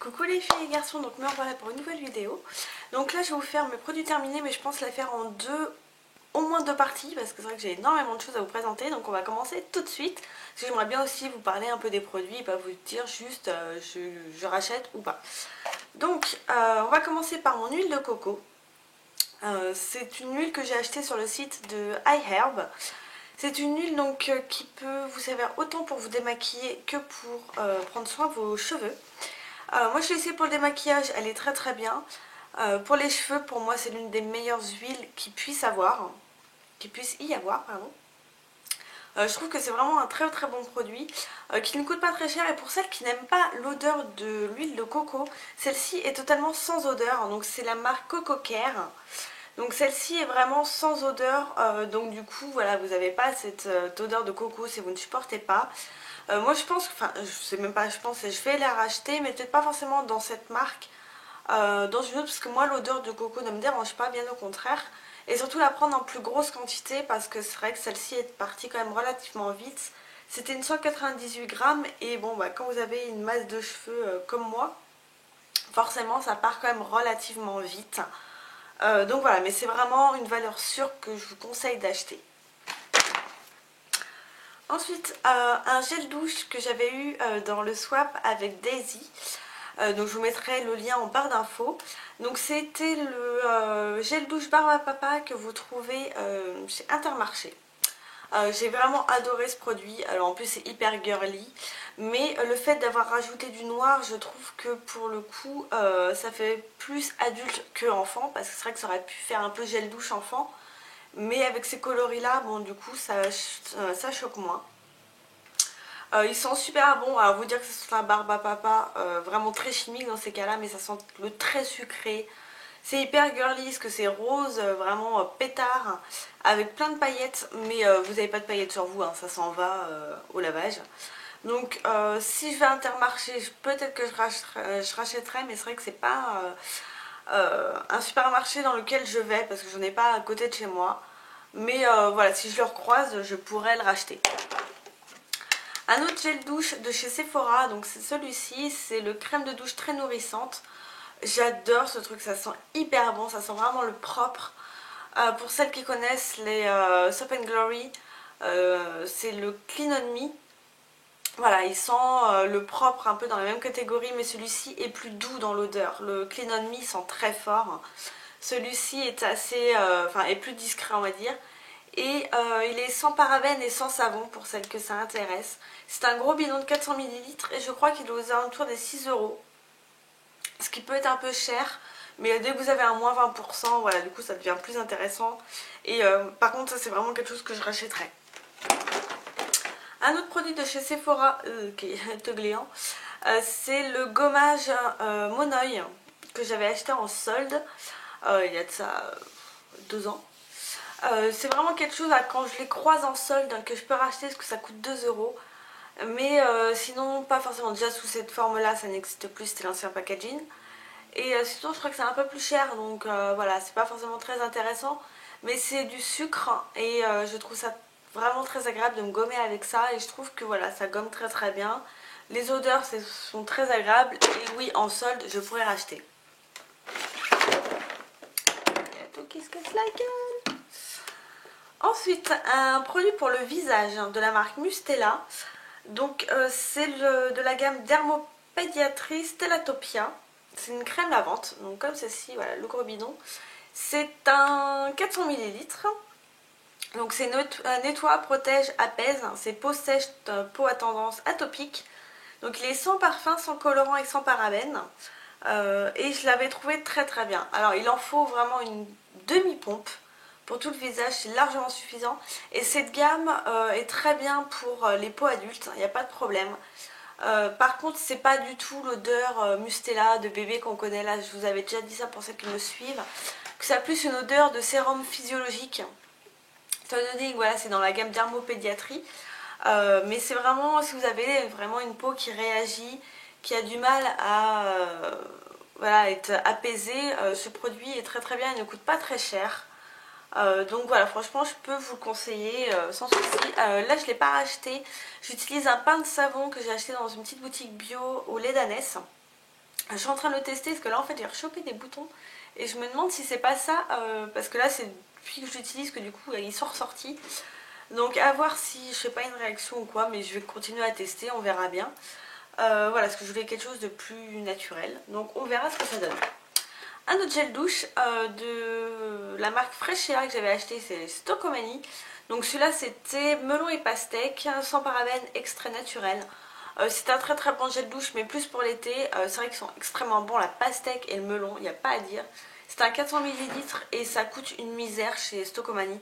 Coucou les filles et les garçons, donc me revoilà pour une nouvelle vidéo. Donc là je vais vous faire mes produits terminés, mais je pense la faire en au moins deux parties, parce que c'est vrai que j'ai énormément de choses à vous présenter. Donc on va commencer tout de suite, parce que j'aimerais bien aussi vous parler un peu des produits et pas vous dire juste je rachète ou pas. Donc on va commencer par mon huile de coco. C'est une huile que j'ai achetée sur le site de iHerb. C'est une huile donc qui peut vous servir autant pour vous démaquiller que pour prendre soin de vos cheveux. Moi je l'ai essayé pour le démaquillage, elle est très très bien. Pour les cheveux, pour moi c'est l'une des meilleures huiles qu'il puisse y avoir, pardon. Je trouve que c'est vraiment un très très bon produit qui ne coûte pas très cher, et pour celles qui n'aiment pas l'odeur de l'huile de coco, celle-ci est totalement sans odeur, donc c'est la marque Coco Care. Donc celle-ci est vraiment sans odeur, donc du coup voilà, vous n'avez pas cette odeur de coco si vous ne supportez pas. Moi je pense, enfin je sais même pas, je pense que je vais la racheter, mais peut-être pas forcément dans cette marque, dans une autre, parce que moi l'odeur de coco ne me dérange pas, bien au contraire. Et surtout la prendre en plus grosse quantité, parce que c'est vrai que celle-ci est partie quand même relativement vite. C'était une 198 grammes, et bon bah quand vous avez une masse de cheveux comme moi, forcément ça part quand même relativement vite. Donc voilà, mais c'est vraiment une valeur sûre que je vous conseille d'acheter. Ensuite, un gel douche que j'avais eu dans le swap avec Daisy. Donc je vous mettrai le lien en barre d'infos. Donc c'était le gel douche barbe à papa que vous trouvez chez Intermarché. J'ai vraiment adoré ce produit. Alors en plus c'est hyper girly, mais le fait d'avoir rajouté du noir, je trouve que pour le coup ça fait plus adulte que enfant, parce que c'est vrai que ça aurait pu faire un peu gel douche enfant, mais avec ces coloris là, bon du coup ça choque moins. Ils sont super bons. Alors vous dire que ça sent la barbe à papa, vraiment très chimique dans ces cas là, mais ça sent le très sucré. C'est hyper girly parce que c'est rose, vraiment pétard, avec plein de paillettes, mais vous n'avez pas de paillettes sur vous, hein, ça s'en va au lavage. Donc si je vais à Intermarché, peut-être que je rachèterai, mais c'est vrai que c'est pas un supermarché dans lequel je vais, parce que j'en ai pas à côté de chez moi. Mais voilà, si je le recroise, je pourrais le racheter. Un autre gel douche de chez Sephora, donc c'est celui-ci, c'est le crème de douche très nourrissante. J'adore ce truc, ça sent hyper bon, ça sent vraiment le propre. Pour celles qui connaissent les Soap & Glory, c'est le Clean On Me. Voilà, il sent le propre un peu dans la même catégorie, mais celui-ci est plus doux dans l'odeur. Le Clean On Me sent très fort. Celui-ci est assez, est plus discret on va dire. Et il est sans parabènes et sans savon pour celles que ça intéresse. C'est un gros bidon de 400 ml et je crois qu'il est aux alentours des 6 €. Ce qui peut être un peu cher, mais dès que vous avez un moins 20%, voilà, du coup ça devient plus intéressant. Et par contre ça c'est vraiment quelque chose que je rachèterais. Un autre produit de chez Sephora, qui est teugléant, c'est le gommage Monoeil que j'avais acheté en solde il y a de ça 2 ans. C'est vraiment quelque chose, quand je les croise en solde, que je peux racheter parce que ça coûte 2 €. Mais sinon pas forcément, déjà sous cette forme là ça n'existe plus, c'était l'ancien packaging. Et sinon je crois que c'est un peu plus cher, donc voilà, c'est pas forcément très intéressant. Mais c'est du sucre et je trouve ça vraiment très agréable de me gommer avec ça. Et je trouve que voilà, ça gomme très très bien. Les odeurs sont très agréables. Et oui, en solde je pourrais racheter. Qui se casse la gueule. Ensuite, un produit pour le visage de la marque Mustela. Donc c'est de la gamme Dermopédiatrie Stellatopia. C'est une crème lavante, donc comme ceci, voilà le gros bidon. C'est un 400 ml. Donc c'est nettoie, protège, apaise. C'est peau sèche, peau à tendance atopique. Donc il est sans parfum, sans colorant et sans parabènes. Et je l'avais trouvé très très bien. Alors il en faut vraiment une demi-pompe. Pour tout le visage, c'est largement suffisant. Et cette gamme est très bien pour les peaux adultes, il n'y a pas de problème. Par contre, c'est pas du tout l'odeur Mustela de bébé qu'on connaît là. Je vous avais déjà dit ça pour celles qui me suivent. Que ça a plus une odeur de sérum physiologique. Toning, voilà, c'est dans la gamme Dermopédiatrie. Mais c'est vraiment, si vous avez vraiment une peau qui réagit, qui a du mal à voilà, être apaisée, ce produit est très très bien, il ne coûte pas très cher. Donc voilà, franchement je peux vous le conseiller sans souci. Là je ne l'ai pas racheté, j'utilise un pain de savon que j'ai acheté dans une petite boutique bio au lait d'ânesse. Je suis en train de le tester parce que là en fait j'ai rechopé des boutons et je me demande si c'est pas ça parce que là c'est depuis que je l'utilise que du coup ils sont ressortis. Donc à voir si je fais pas une réaction ou quoi, mais je vais continuer à tester, on verra bien. Voilà, parce que je voulais quelque chose de plus naturel. Donc on verra ce que ça donne. Un autre gel douche de la marque Freshea que j'avais acheté, c'est Stocomanie. Donc celui-là c'était melon et pastèque, sans parabènes, extrait naturel. C'est un très très bon gel douche, mais plus pour l'été. C'est vrai qu'ils sont extrêmement bons, la pastèque et le melon, il n'y a pas à dire. C'est un 400 ml et ça coûte une misère chez Stocomanie.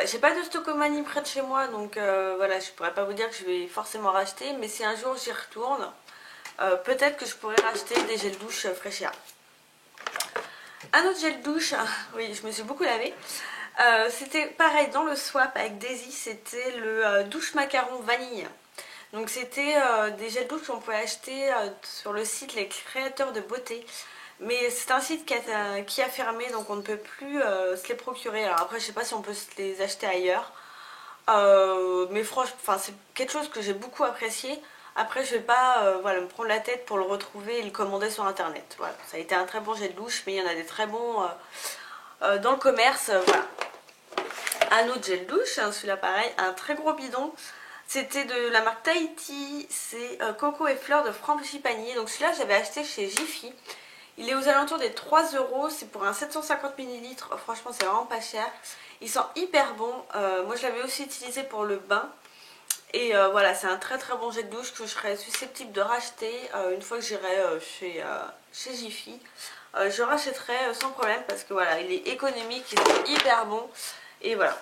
J'ai pas de Stocomanie près de chez moi, donc voilà, je pourrais pas vous dire que je vais forcément racheter, mais si un jour j'y retourne, peut-être que je pourrais racheter des gels douche Freshea. Un autre gel douche, oui, je me suis beaucoup lavée. C'était pareil dans le swap avec Daisy, c'était le douche macaron vanille. Donc c'était des gels douche qu'on pouvait acheter sur le site Les Créateurs de Beauté. Mais c'est un site qui a fermé, donc on ne peut plus se les procurer. Alors après, je sais pas si on peut se les acheter ailleurs. Mais franchement, c'est quelque chose que j'ai beaucoup apprécié. Après, je vais pas voilà, me prendre la tête pour le retrouver et le commander sur internet. Voilà, ça a été un très bon gel douche, mais il y en a des très bons dans le commerce. Voilà. Un autre gel douche, hein, celui-là pareil, un très gros bidon. C'était de la marque Tahiti, c'est coco et fleurs de frangipanier. Donc celui-là, j'avais acheté chez Jiffy. Il est aux alentours des 3 euros, c'est pour un 750 ml. Franchement, c'est vraiment pas cher. Ils sont hyper bons. Moi, je l'avais aussi utilisé pour le bain. Et voilà, c'est un très très bon jet de douche que je serais susceptible de racheter une fois que j'irai chez Jiffy. Je rachèterai sans problème parce que voilà, il est économique, il est hyper bon. Et voilà.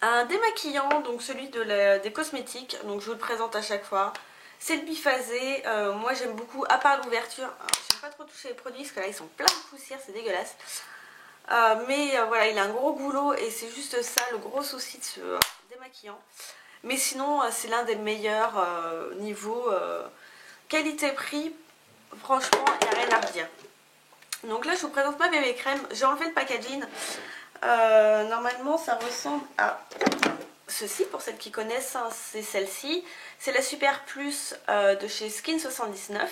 Un démaquillant, donc celui des cosmétiques, donc je vous le présente à chaque fois. C'est le biphasé, moi j'aime beaucoup, à part l'ouverture, j'aime pas trop toucher les produits parce que là ils sont pleins de poussière, c'est dégueulasse. Mais voilà, il a un gros goulot et c'est juste ça le gros souci de ce démaquillant. Mais sinon c'est l'un des meilleurs niveau qualité-prix, franchement il n'y a rien à redire. Donc là je vous présente ma bébé crème, j'ai enlevé le packaging. Normalement ça ressemble à ceci, pour celles qui connaissent, hein, c'est celle-ci. C'est la Super Plus de chez Skin 79.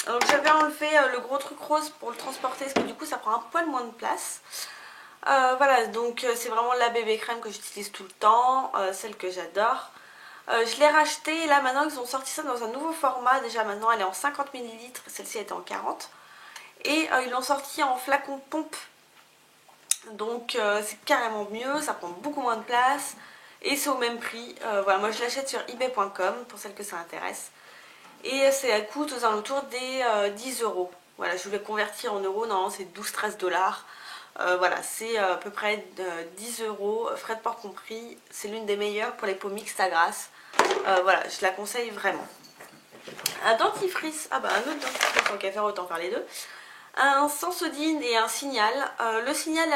Donc j'avais enlevé le gros truc rose pour le transporter parce que du coup ça prend un poil moins de place. Voilà, donc c'est vraiment la bébé crème que j'utilise tout le temps, celle que j'adore. Je l'ai rachetée et là maintenant ils ont sorti ça dans un nouveau format. Déjà maintenant elle est en 50 ml, celle-ci était en 40. Et ils l'ont sorti en flacon pompe. Donc c'est carrément mieux, ça prend beaucoup moins de place. Et c'est au même prix. Voilà, moi je l'achète sur ebay.com pour celles que ça intéresse. Et ça coûte aux alentours des 10 euros. Voilà, je voulais convertir en euros, non, c'est 12-13 dollars. Voilà, c'est à peu près 10 euros, frais de port compris. C'est l'une des meilleures pour les peaux mixtes à grasse. Voilà, je la conseille vraiment. Un dentifrice, un autre dentifrice, tant qu'à faire autant faire les deux. Un Sensodyne et un Signal. Le Signal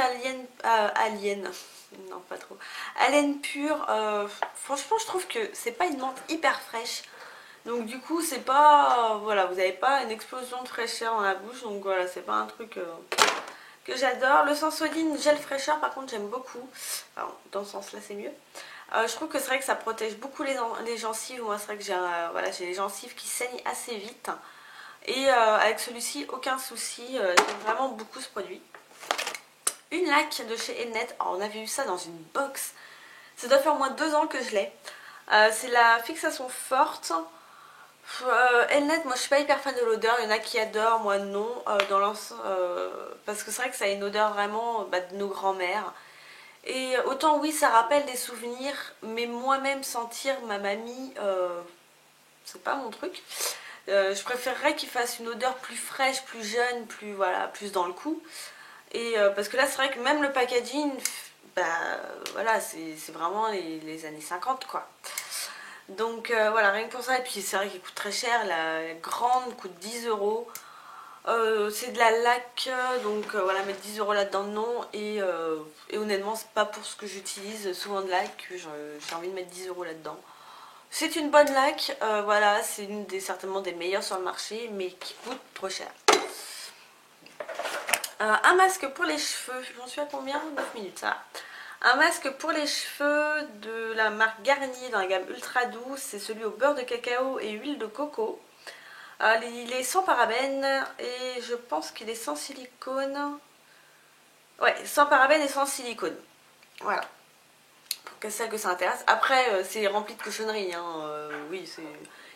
Alien, non pas trop, haleine pure. Franchement je trouve que c'est pas une menthe hyper fraîche. Donc du coup c'est pas, voilà, vous n'avez pas une explosion de fraîcheur dans la bouche. Donc voilà, c'est pas un truc que j'adore. Le Sensodyne gel fraîcheur par contre j'aime beaucoup. Enfin, dans ce sens là c'est mieux. Je trouve que c'est vrai que ça protège beaucoup les gencives. Moi c'est vrai que j'ai voilà, les gencives qui saignent assez vite. Et avec celui-ci, aucun souci, j'aime vraiment beaucoup ce produit. Une laque de chez Elnet, oh, on avait eu ça dans une box, ça doit faire au moins 2 ans que je l'ai. C'est la fixation forte. Elnet, moi je suis pas hyper fan de l'odeur, il y en a qui adorent, moi non, parce que c'est vrai que ça a une odeur vraiment de nos grands-mères. Et autant oui ça rappelle des souvenirs, mais moi-même sentir ma mamie, c'est pas mon truc. Je préférerais qu'il fasse une odeur plus fraîche, plus jeune, plus voilà, plus dans le coup. Et parce que là c'est vrai que même le packaging, voilà, c'est vraiment les années 50 quoi. Donc voilà, rien que pour ça. Et puis c'est vrai qu'il coûte très cher, la grande coûte 10 euros. C'est de la laque, donc voilà, mettre 10 euros là-dedans non. Et honnêtement c'est pas pour ce que j'utilise souvent de laque que j'ai envie de mettre 10 euros là-dedans. C'est une bonne laque, voilà, c'est certainement des meilleures sur le marché, mais qui coûte trop cher. Un masque pour les cheveux, j'en suis à combien? 9 minutes, ça. Un masque pour les cheveux de la marque Garnier dans la gamme Ultra Douce, c'est celui au beurre de cacao et huile de coco. Il est sans parabènes et je pense qu'il est sans silicone. Ouais, sans parabènes et sans silicone. Voilà. Pour que celle que ça intéresse. Après, c'est rempli de cochonneries. Hein. Oui, c'est.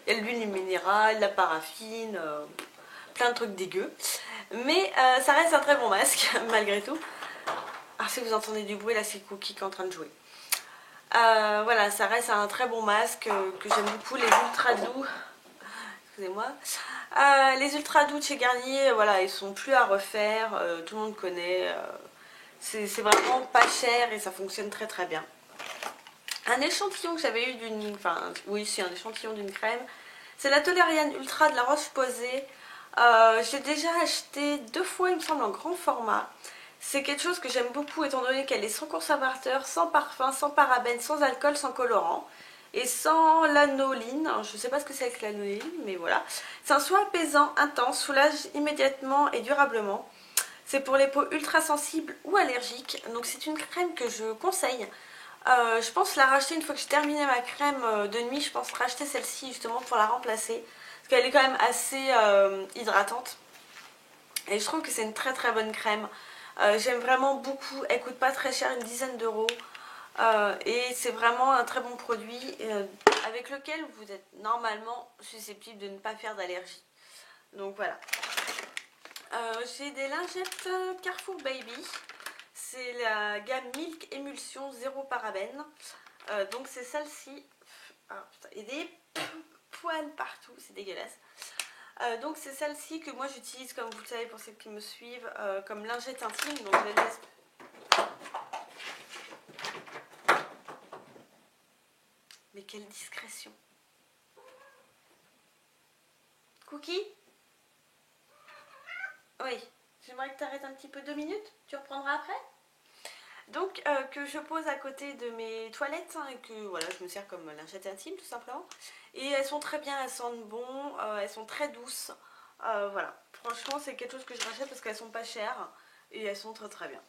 Il y a de l'huile minérale, la paraffine, plein de trucs dégueux. Mais ça reste un très bon masque, malgré tout. Ah, si vous entendez du bruit, là, c'est Cookie qui est en train de jouer. Voilà, ça reste un très bon masque que j'aime beaucoup, les ultra doux. Excusez-moi. Les ultra doux de chez Garnier, voilà, ils sont plus à refaire, tout le monde connaît. C'est vraiment pas cher et ça fonctionne très très bien. Un échantillon que j'avais eu d'une... Enfin, oui, c'est un échantillon d'une crème. C'est la Tolériane Ultra de la Roche-Posay. J'ai déjà acheté 2 fois, il me semble, en grand format. C'est quelque chose que j'aime beaucoup étant donné qu'elle est sans conservateur, sans parfum, sans parabènes, sans alcool, sans colorant. Et sans lanoline. Je ne sais pas ce que c'est avec lanoline, mais voilà. C'est un soin apaisant, intense, soulage immédiatement et durablement. C'est pour les peaux ultra sensibles ou allergiques. Donc c'est une crème que je conseille. Je pense la racheter une fois que j'ai terminé ma crème de nuit. Je pense racheter celle-ci justement pour la remplacer. Parce qu'elle est quand même assez hydratante. Et je trouve que c'est une très très bonne crème. J'aime vraiment beaucoup. Elle coûte pas très cher, une dizaine d'euros. Et c'est vraiment un très bon produit avec lequel vous êtes normalement susceptible de ne pas faire d'allergie. Donc voilà. J'ai des lingettes Carrefour Baby. C'est la gamme Milk Émulsion 0 parabènes. Donc c'est celle-ci. Ah, putain, il y a des poils partout, c'est dégueulasse. Donc c'est celle-ci que moi j'utilise, comme vous le savez pour ceux qui me suivent, comme lingette intime. Donc je laisse... Mais quelle discrétion. Cookie? Oui, j'aimerais que tu arrêtes un petit peu 2 minutes. Tu reprendras après? Donc que je pose à côté de mes toilettes hein, et que voilà, je me sers comme lingette intime tout simplement. Et elles sont très bien, elles sentent bon, elles sont très douces. Voilà, franchement c'est quelque chose que je rachète parce qu'elles sont pas chères et elles sont très très bien.